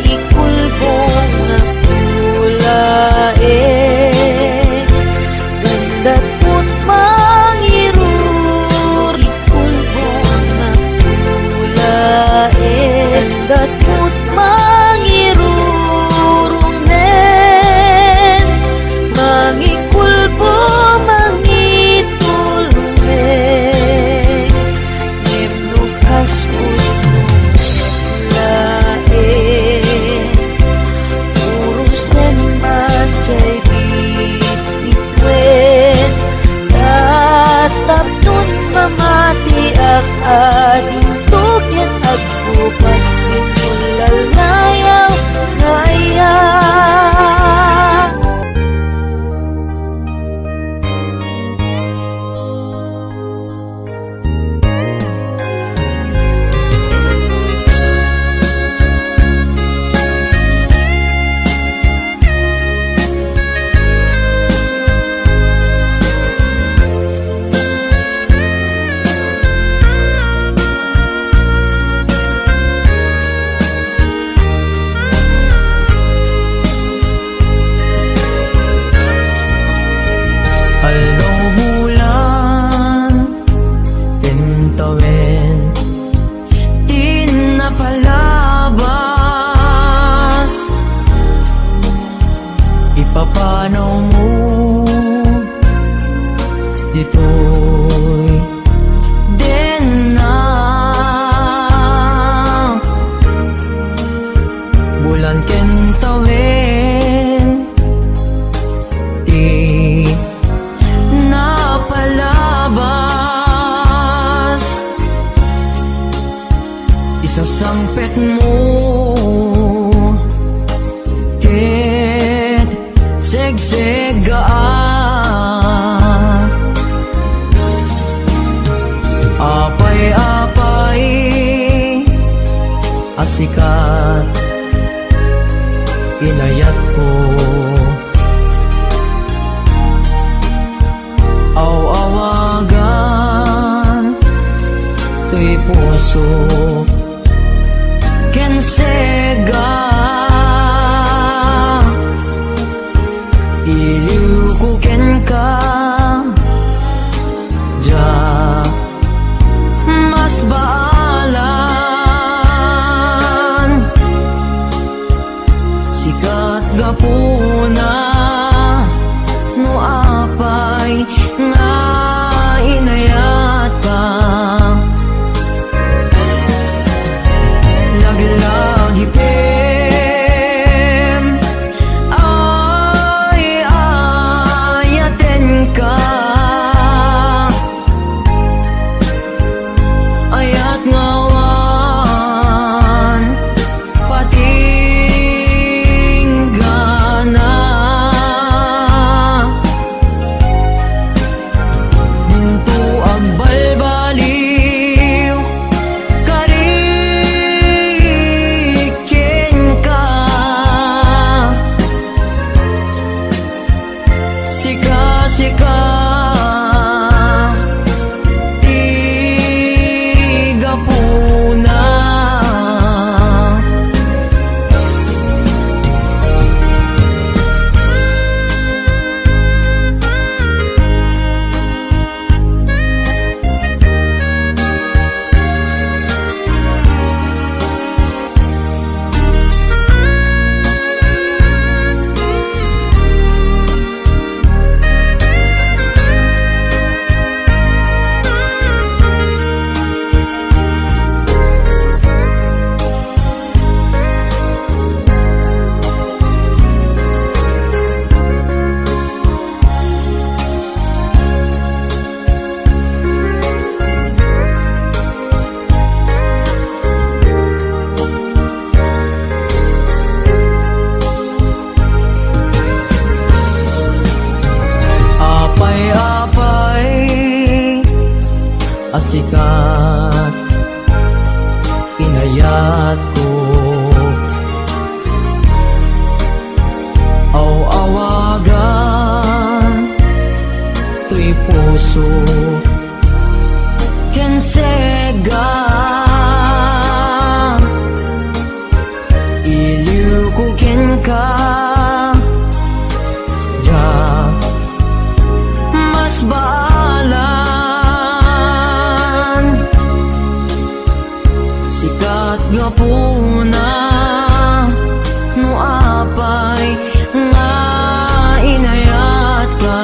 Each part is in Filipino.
ikulbong na pulae, ganda't mo't mangirur, ikulbong na pulae, ganda't mo't mangirurong men, mangikulbo mangitulong men, ngem kas mamati ak ading tukyan at bukas pinulal nayaw ngaya. Paano mo dito'y din na bulan kentawin di napalabas isasangpet mo segsegaan apay-apay asikat inayat ko aw-awagan to'y puso kensega iliukuken ka ja mas baalan sikat gapuna no apay nga inayat ka lagi-lagi asikat inayat ko aw-awagan to'y puso kensega ili ka. Diyak mas baalan, sikat nga po na no apay nga inayat ka.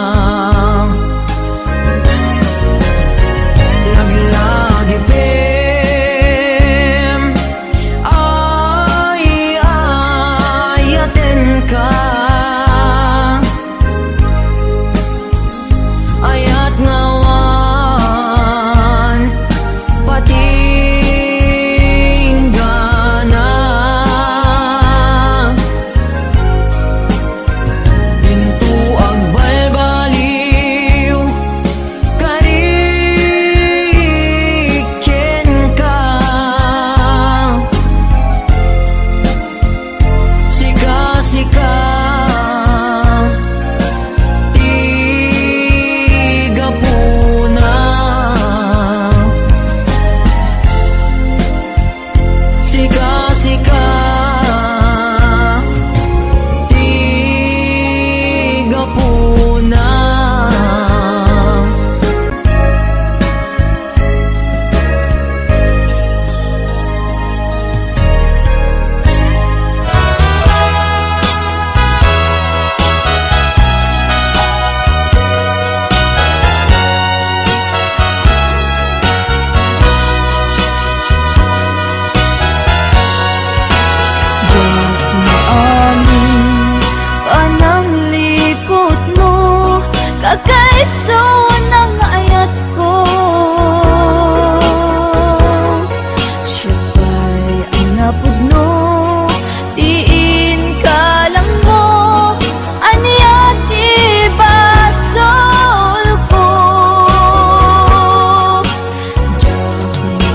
Laglagi pem ay ayaten ka. Ayat ngawan patinggana, bintu ang balbaliw kariken ka. Sika-sika tiga puna, sika-sika tiga puna. Anang likot mo, kakaiso ng ayat ko. Siya ba'y ang napudno, diin ka lang mo, aniyat ibasol ko. Diyang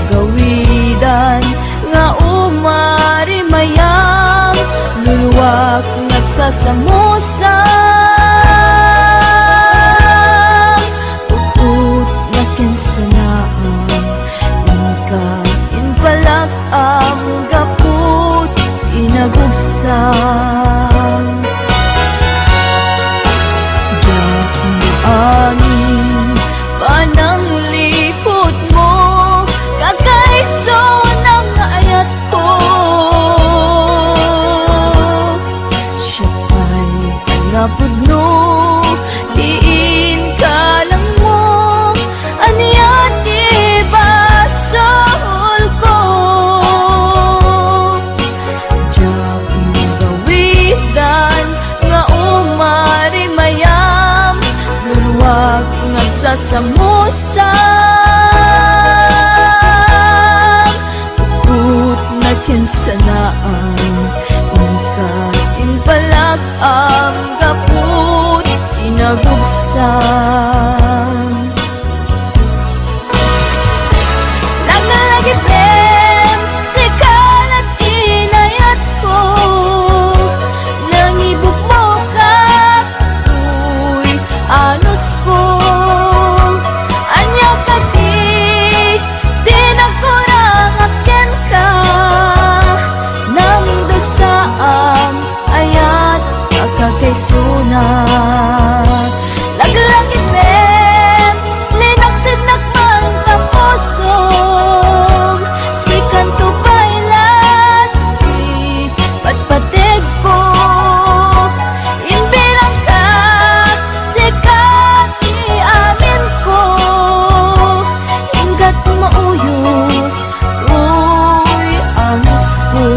gawidan nga umari mayang, luluwag nagsasamusang, puput na kinsanaan, ka inpalak ang gaput inagubsang. Diyak mo amin panang lipot mo, kakaiso ng ayat ko. Napudno, diin ka lang mo, aniyat ibasol ko. Diyak mo gawidan nga umari mayam, luluwag nagsasamusang, puput na kinsanaan, inpalag ang gaput inagubsang. Nagalagi pem sikan at inayat ko, nangibog mo ka tuy anos ko. Anya ka di nagkurang akin ka, nang dosaang ayat kakaisunat. Laglagi pem linaksid nakman kapusog, sikan to bailan di patpatig ko. Inbilang ka sikat di amin ko, ingat mauyos tuy amis ko.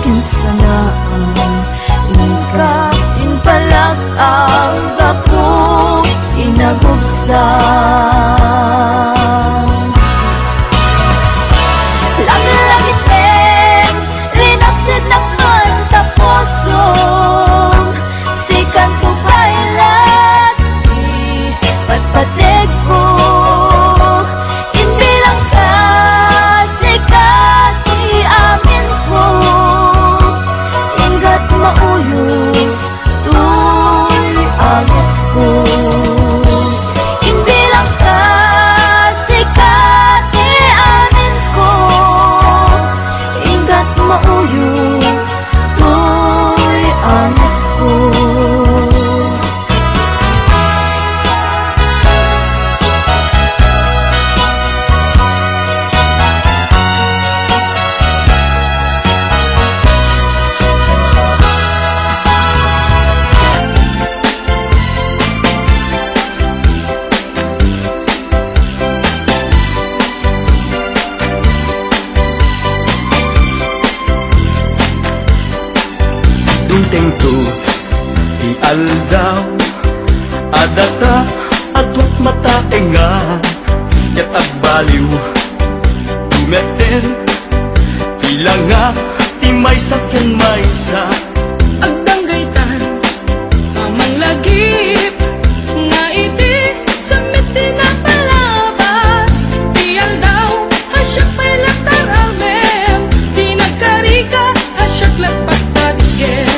kinsanaan. Ika inpalag ang gapo inagubsan. Langit-langit men, rinaksid naman taposong sikan ko pailat, ipatpatig ko. Hindi lang ka sikat, iamin ko. Ingat mauyos, tuy agis ko. Hindi lang ka sikat, iamin ko. Ingat mauyos, tuy agis ko. Dunteng tu di aldaw adata atwat mata enga ket agbaliw dumeten ilanga timay sakyan maysa Agdanggaytan, amang lagip nga iti samit di na palabas. Dial daw, hasyak pa'y latar almem. Di nagkarika, hasyak lagpagpatgen.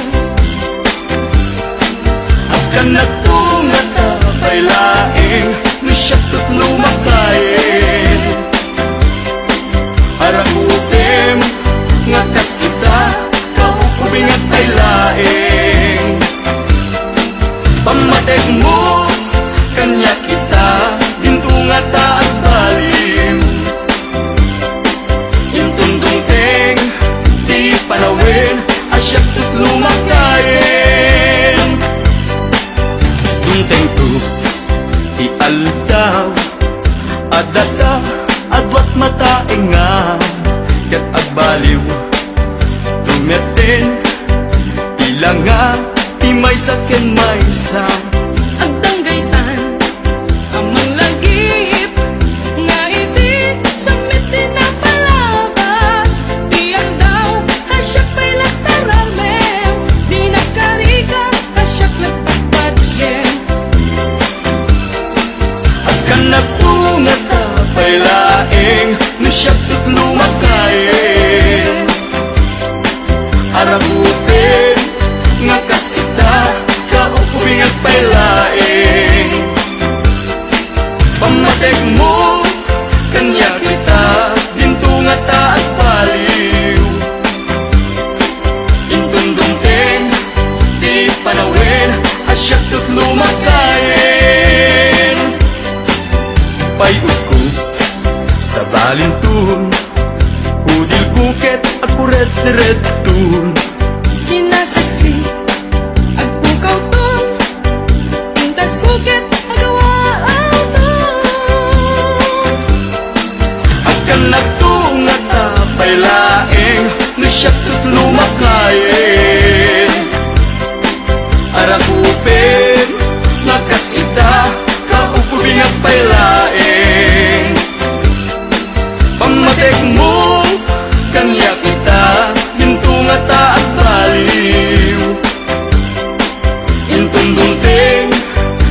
akan nagtungat tapay laeng nusyat tut lumakain aragutem ngakas kita kaukubing at tay laeng pamatek mo kanya kita dintungat at balim intundong teng di panawin asyak tut lumakain dunteng tu di aldaw adata adwat mata enga ket agbaliw tumeten ilanga timay sakyan maysa Agdanggaytan, amang lagip nga iti samit di na palabas. Dial daw, hasyak pa'y latar almem. Di nagkarika, hasyak lagpagpatgen. akan nagtungat tapay laeng nusyat tut lumakain aragutin ngakas kita kaukubing at pailaeng pamatek mo kanya kita dintungat at baliw intundungteng di panawin asyak tut lumakain payud ko sa balintun udil buket ako red-red-tun Kinasaksi, agpukaw ton, pintas kuket, agawaaw ton. akan nagtungat tapay laeng nusyat tut lumakain arakupin ngakas ita kaukubing at pailaeng pamatek mo kanya kita dintungat at baliw intundungteng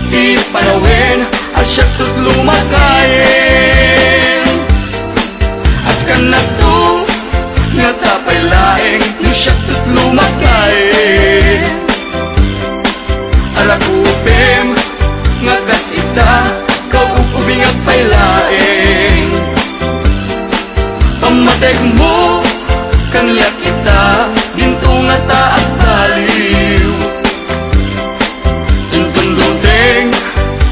di panawin asyak tut lumakain akan nagtungat tapay laeng nusyat tut lumakain arakupem ngakas ita kaukubing at pailaeng pamatek mo kanya kita dintungat at baliw intundungteng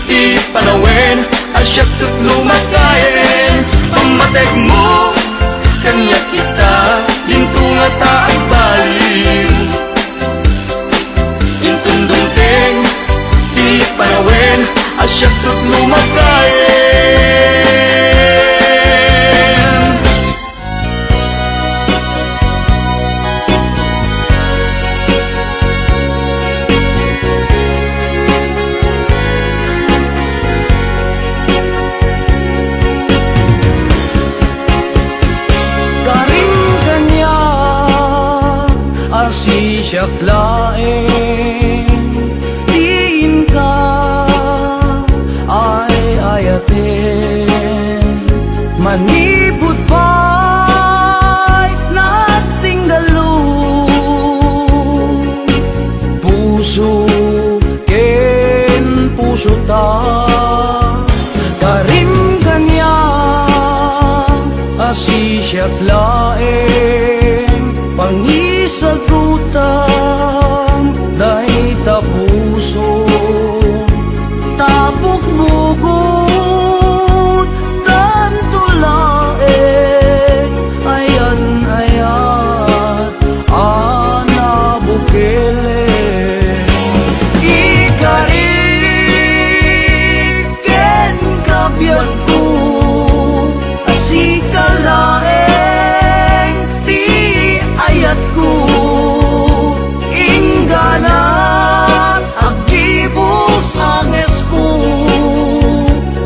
di panawin asyak tut lumakain pamatek mo kanya kita dintungat at baliw intundungteng di panawin asyak tut lumakain siyak laeng diin ka ay ayaten manibut pa'y nagsinggalo puso ken puso ta karim kanya asi siyak laeng pangisagutan dahi ta puso tapok bugot tanto laeng ayan ayat ana bukele ikariken kabyat ko asika laeng ti ayat ko ingganat agibus anges ko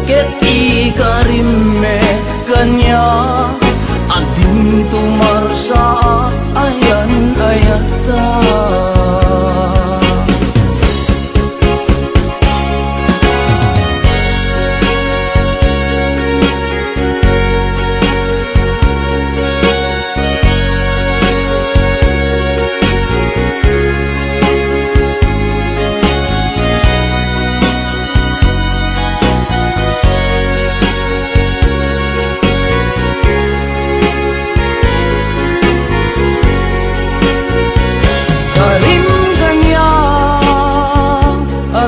ket ikarimme kanya ading tumarsa ayan ayata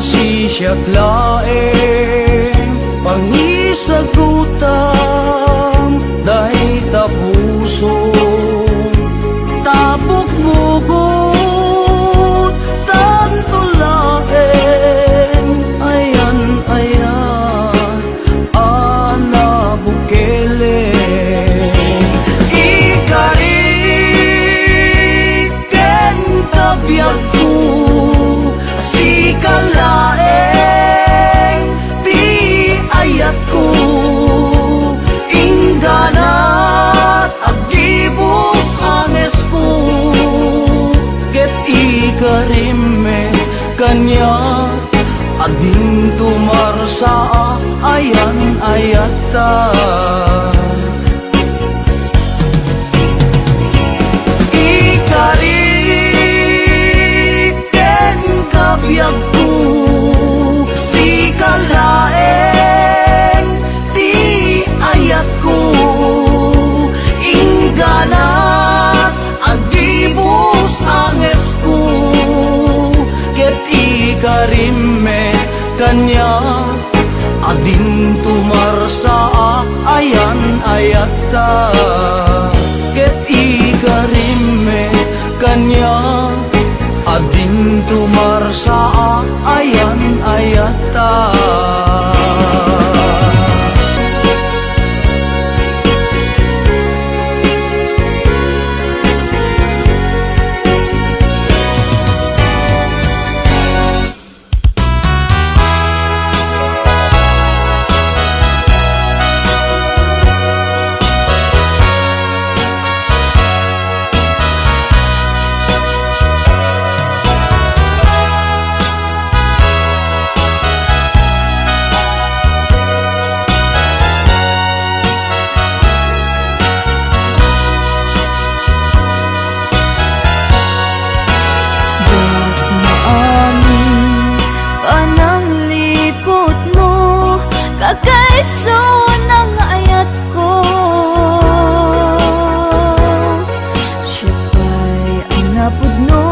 asi siyak laeng pangisagutan dahi ta puso tapok bugot tanto laeng ayan ayan ana bukele ikariken kabyat ko kalaeng ti ayat ko ingganat agibus anges ko ket ikarimme kanya ading tumarsa ayan ayata kabyag ko si kalaeng ti ayat ko ingganat agibus anges ko ket ikarimme kanya ading tumarsa ayan ayata ket ikarimme kanya ading tumarsa ayan ayata Kagaiso ng ayat ko siya pa'y ang napudno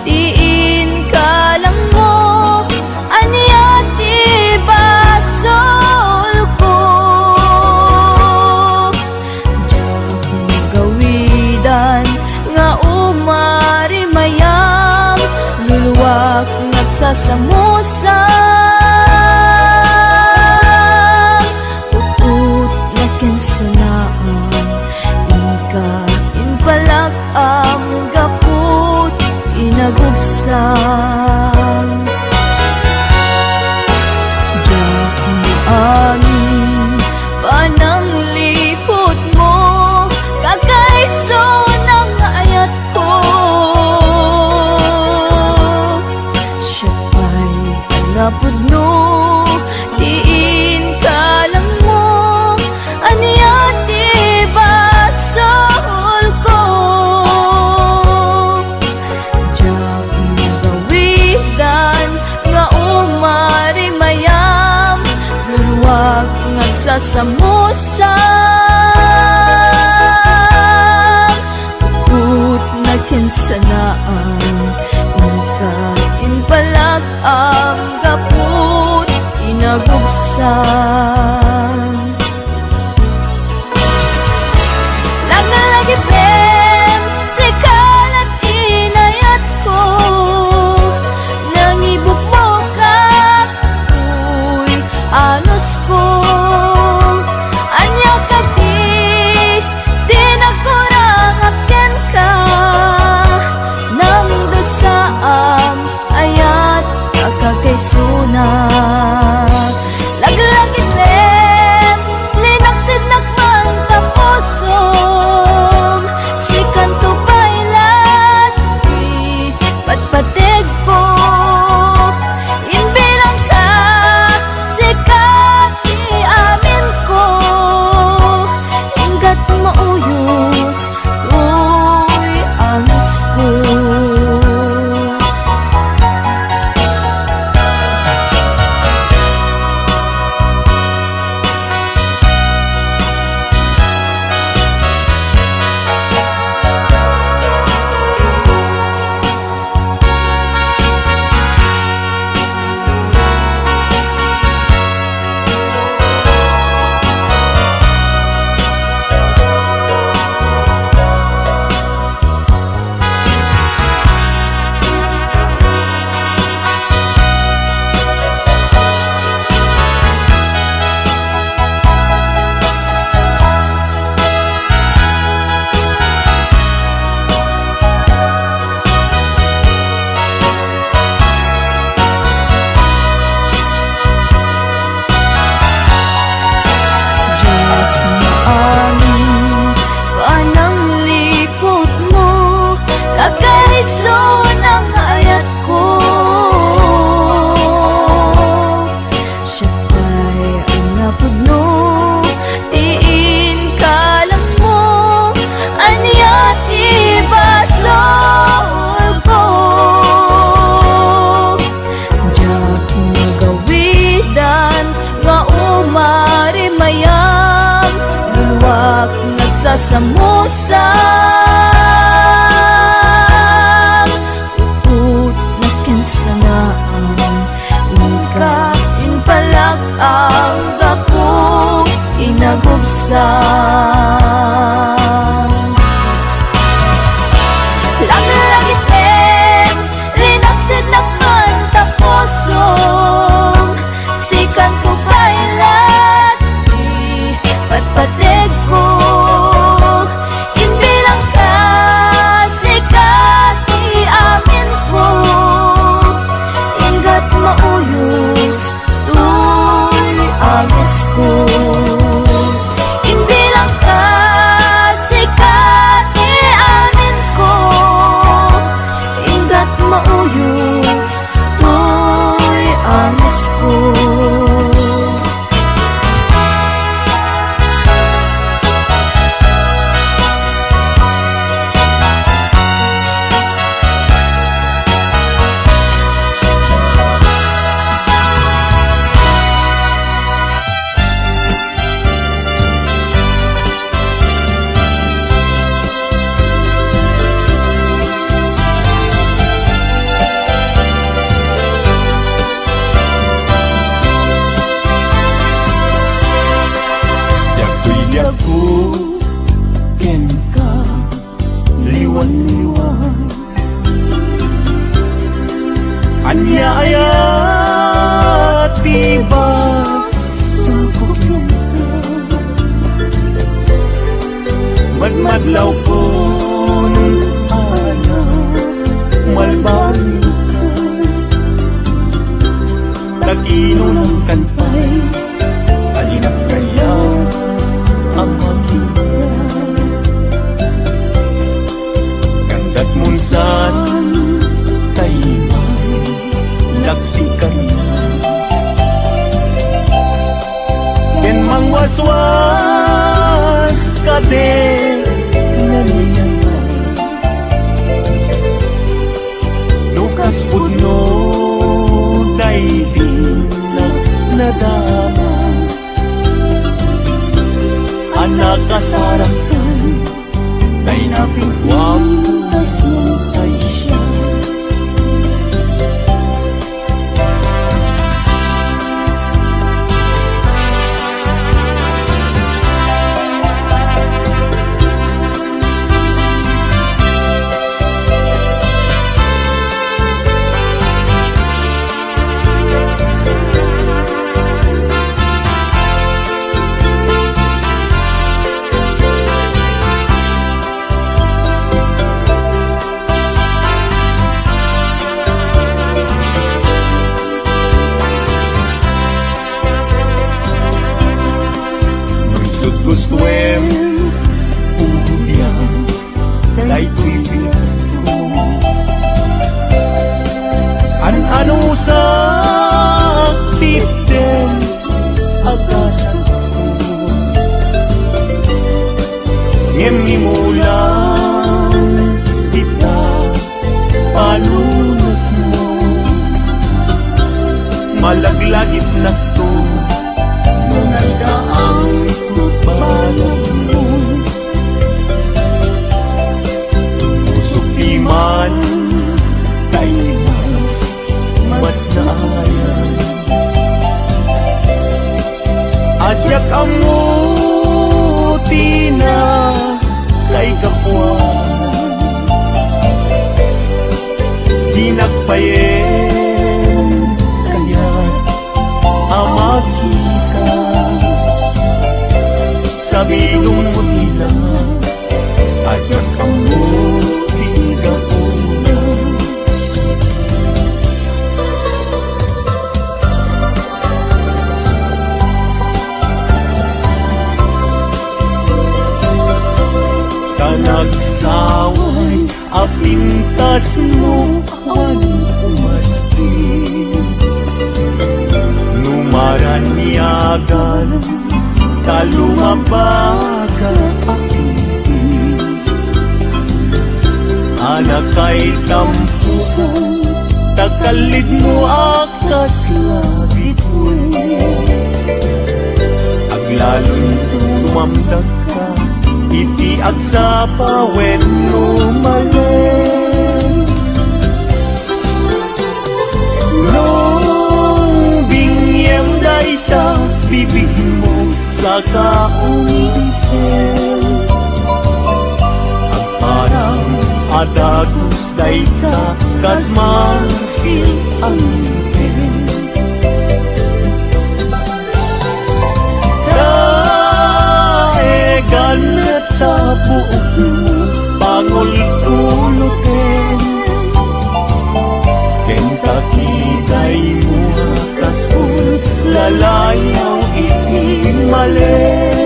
diin ka lang mo aniya ti basol ko diyak magawidan nga umari mayam luluwak nagsasamusa nagubsang diyak mo amin pananglipot mo kagaiso ng ayat ko nagsasamusang Put na kinsanaan Ikain palag ang gaput inagubsan Lagi ben sikalat inayat ko Nangibuk mo ka Uy, anos ko Anya ka di nagkurangakyan ka Nang dosaam ayat kakakaisunat Laglagi ben linaksid nakman taposong Sikan to pailat di patpateg ko Inbilang ka sikat di amin ko Ingat mauyos uy amis ko Samusang Put na kinsanaan Ikain palag ang gapong inagubsan Lagi ten rinaksid nakman taposong Sikan ko pailat di patpateg ko Inbilang ka sikat di amin ko Ingat mauyos tuy amis ko Anya-aya tiba sa kukinta Madmadlaw ko ng ana Malbang Naginom kantay Alinap kaya ang makita Kandat munsan Laksikan na Ken mangwaswas ka din Nangyayang Lukas puno Day din na nadama malaglagit na to. Nunalda ang balat mo, pusok di man kay mas naayan. Adyak ang muti na kay kapwa, di nagpayen kaya amaki ka. Sabi nung muti na adyak ang muti kapwa. Nagsaway apintas mo ang umaski, numaran niyagan talumabaga apinti. Anak kay tampukan tagalid mo akas labit mo, aglalon tumamdag ka iti agsa pawen lumalen. Nung bingyem dayta bibig mo sa kaunisen, ang parang adagus dayta kas manfil ang pen. Ganat buok mo pangul-ulutin, kentakiday mo kaspul lalayaw itimalen.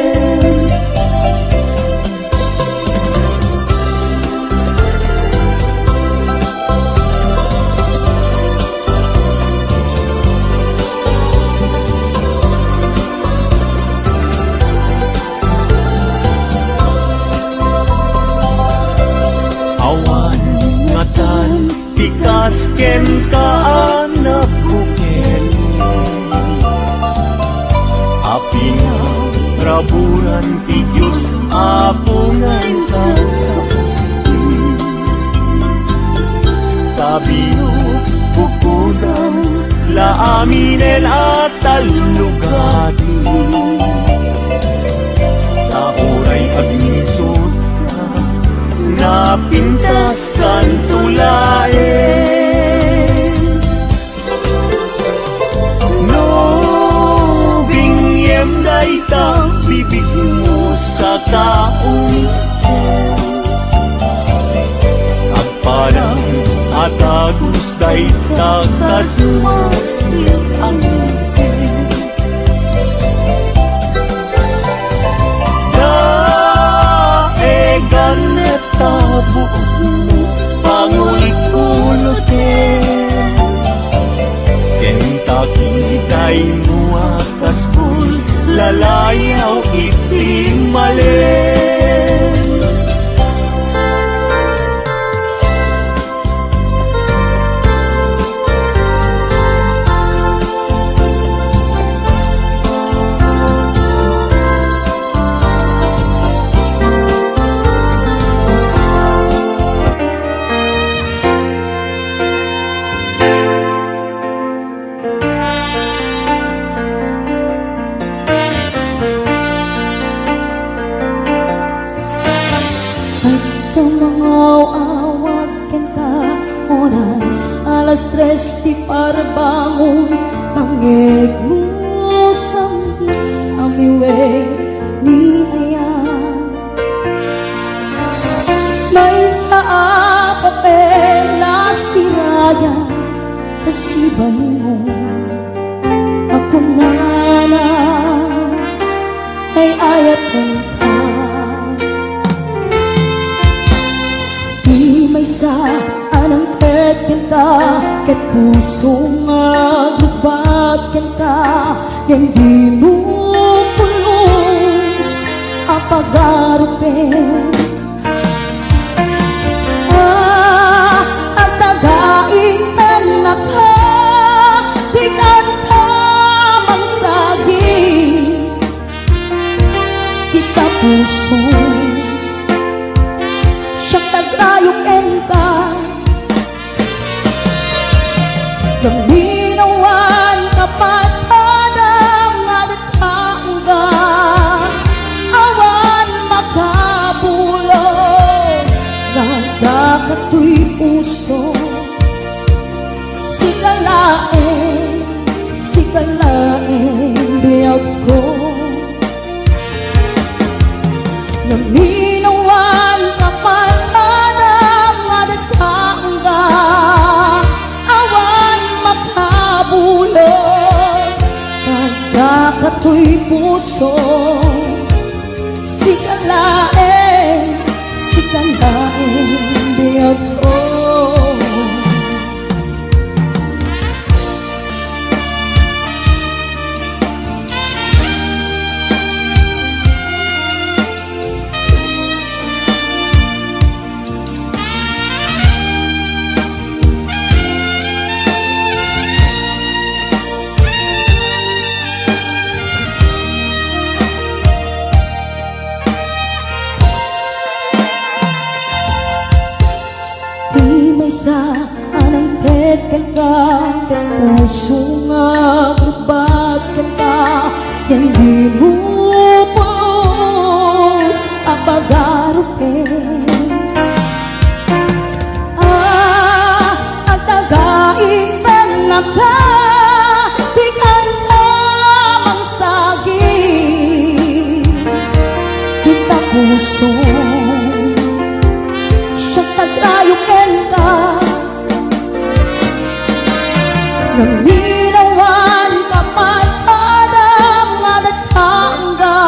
Kasken ka anak bukel, api nga raburan ti Diyos apungan ka kaski. Tabiyo bukudan la aminel at talugati, nauray agnisot ka napintas kan tulae. Dayta bibig mo sa kaunisen, at parang atagus dayta kasmatil ang pen. Daegan neta buok mo pangul-ulutin, kentakiday mo akas pul lalayaw itimalen. Tumangaw-awag kenta oras alas 3 di para bangon, mangeg mo sa amiwe ni ayan. May sa papel na siraya kasibay mo ako nana ay ayat kong sa anang kenta ket puso nga lubag kenta yang di mo pulos apagarupen. Ang tagaing anak ha di kanta Gaminawan kapat adam nga nagkaangga, awan makabulog, nagdakato'y puso. Sikalaing biyag ko. Naminawan kapat adam nga nagkaangga, awan makabulog, nagdakato'y puso. Sikalaing biyag ko. Sa anang teken ka, puso nga grubag ka, yan di mo pos apagarutin. Ang tagaing panaka, di ka namang saging, kita puso taglayukin ka. Naminawan kapat adam nga nagkaangga,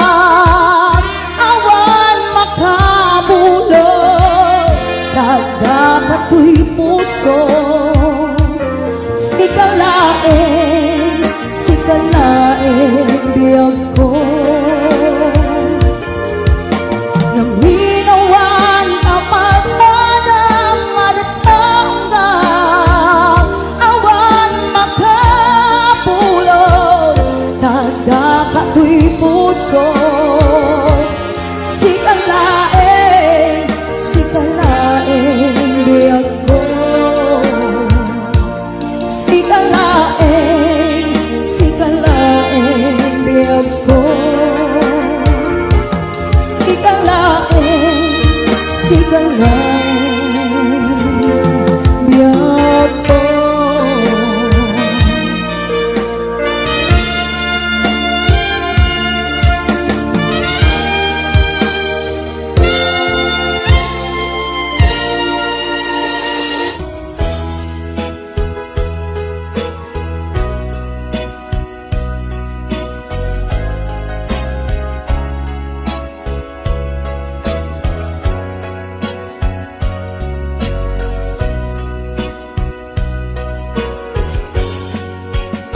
awan makabulog, nagdakato'y puso. Sikalaing biyag ko. Naminawan kapat puso. Sikalaing biyag ko. Sikalaing biyag ko. Sikalaing biyag ko.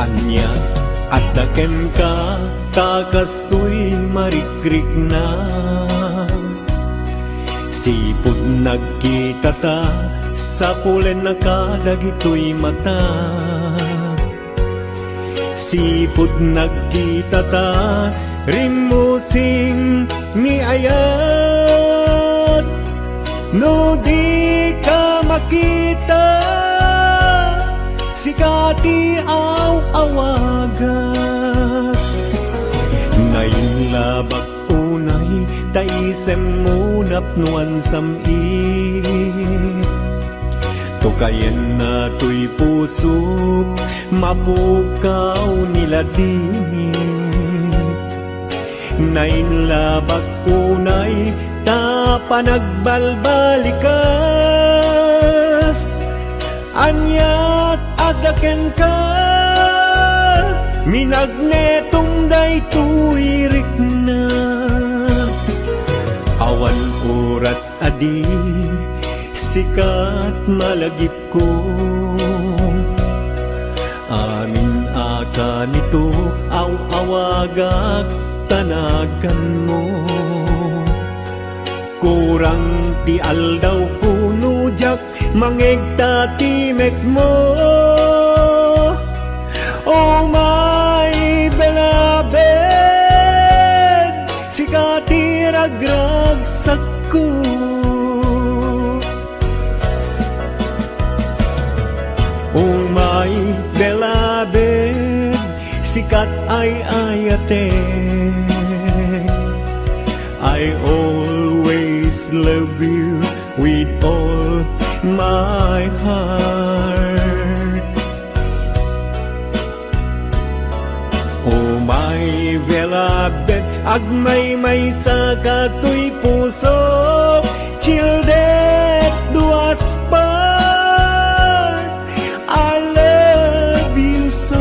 Anya at daken ka, kakastoy marikrik na. Sipod nagkita ta, sa pulen na kadagito'y mata. Sipod nagkita ta, rimusing ni ayat. No di ka makita, sikati awagat. Nainlabak unay, taisem munap nuan samit. Tukayen na to'y puso, mapukaw nila di. Nainlabak unay, tapanagbalbalikas. Anyat adaken ka, minagnetong daytoy rikna. Awan oras adi, sikat malagip ko. Amin aka nito, awagag tanagan mo. Kurang ti aldaw puno jak, mangegta timek mo. Oh my beloved, sikati ragragsak ko. Oh my sikat ay ayate. I always love you with all my heart. Oh my beloved, agmay-may sa katoy puso, till death do us part. I love you so.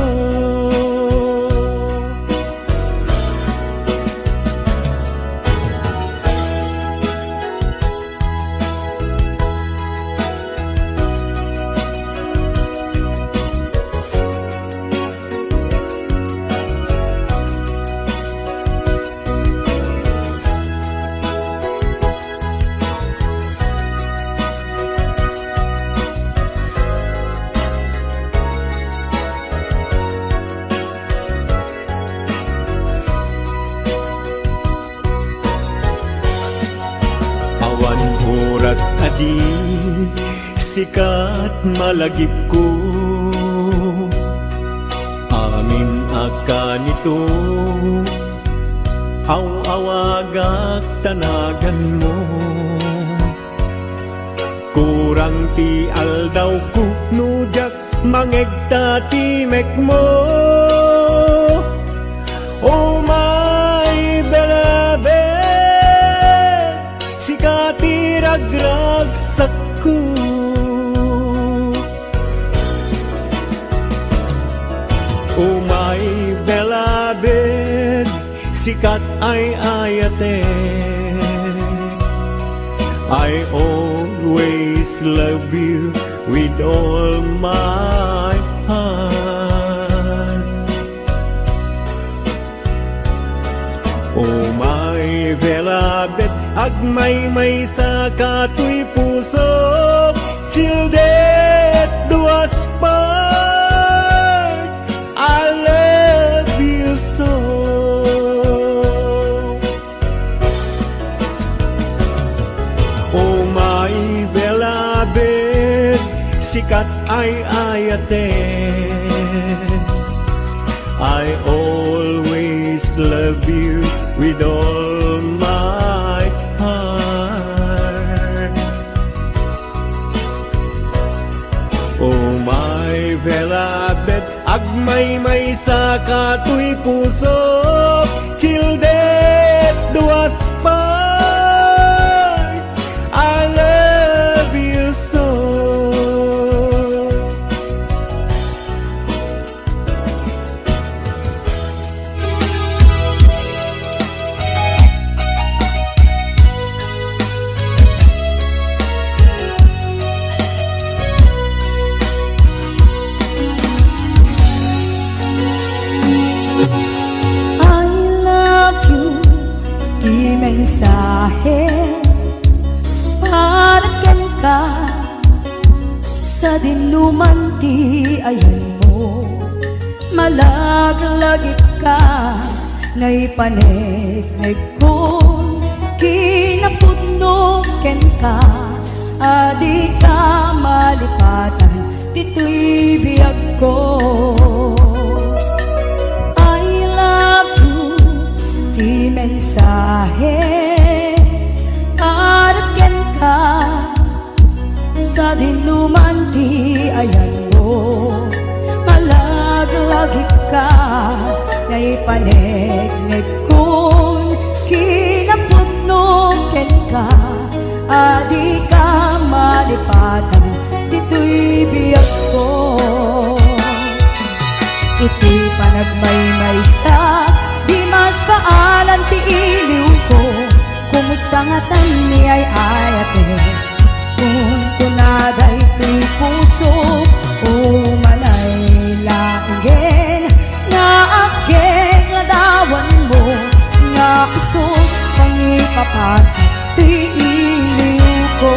Awan oras adi, sikat malagip ko. Amin akan ito, aw-awagak tanagan mo. Kurang ti aldaw ko, nujak mangegta ti mek mo. Oh my beloved, sikati ragragsak ko. Oh my beloved, sikat ay ayate. I always love you with all my heart. Oh my beloved, agmay-may sa katoy puso, till death do us part. I love you so. Oh my beloved, sikat ay ayate. I always love you with all my heart. Oh my beloved, agmay-may sa katoy puso, till death do us part. I love you so. Mensahe para ken ka sa dinuman ti ayan mo, malaglagip ka naipanegnek kon kinapudno ken ka, adi ka malipatan dito'y biyag ko. I love you, di mensahe para ken ka sa dinuman ti ayan mo, malaglagip ka naipanegnek kon kinapudno ken ka, adi ka malipatan dito'y biyag ko. Iti panagmaymay sa di mas paalan ti iliw ko, kumusta nga tan ni ay ayate, kung tunaday ti puso, o manay laingen nga ageng ladawan mo, nga iso pangipapasa ti iliw ko.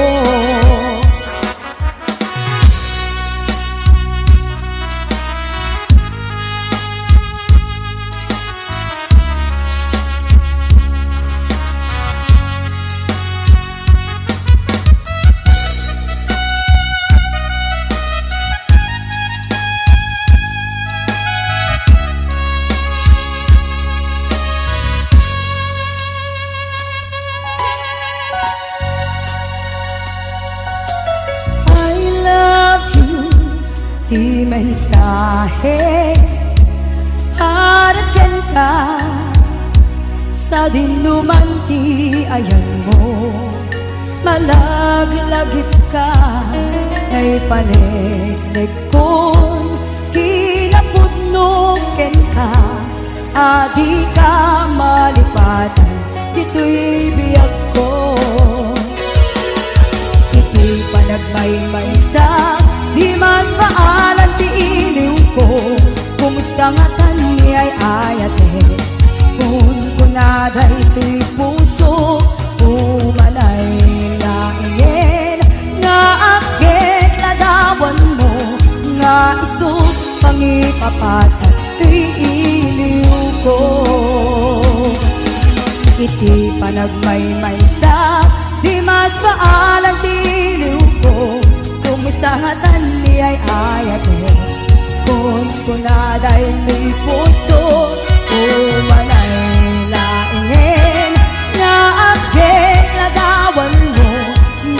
ti mensahe para ken ka sa dinuman ti ayan mo. Malaglagip ka ngay panegnek kon kinapudno ken ka, adi ka malipatan dito'y biyag ko. Iti panagmaymay sa di mas maalan ti iliw ko, kumusta nga tani ay ayate kun kunaday ito'y puso umanay laingen nga agit ladawan mo nga isus pangipapasa ti iliw ko. Iti panagmaymay sa di mas maalan ti iliw ko, kumusta nga tani ay ayate kun kunaday ito'y puso umanay laingen nga agit ladawan mo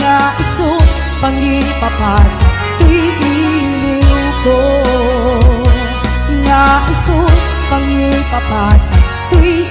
nga isus pangipapasa ti iliw ko, nga isus pangipapasa ti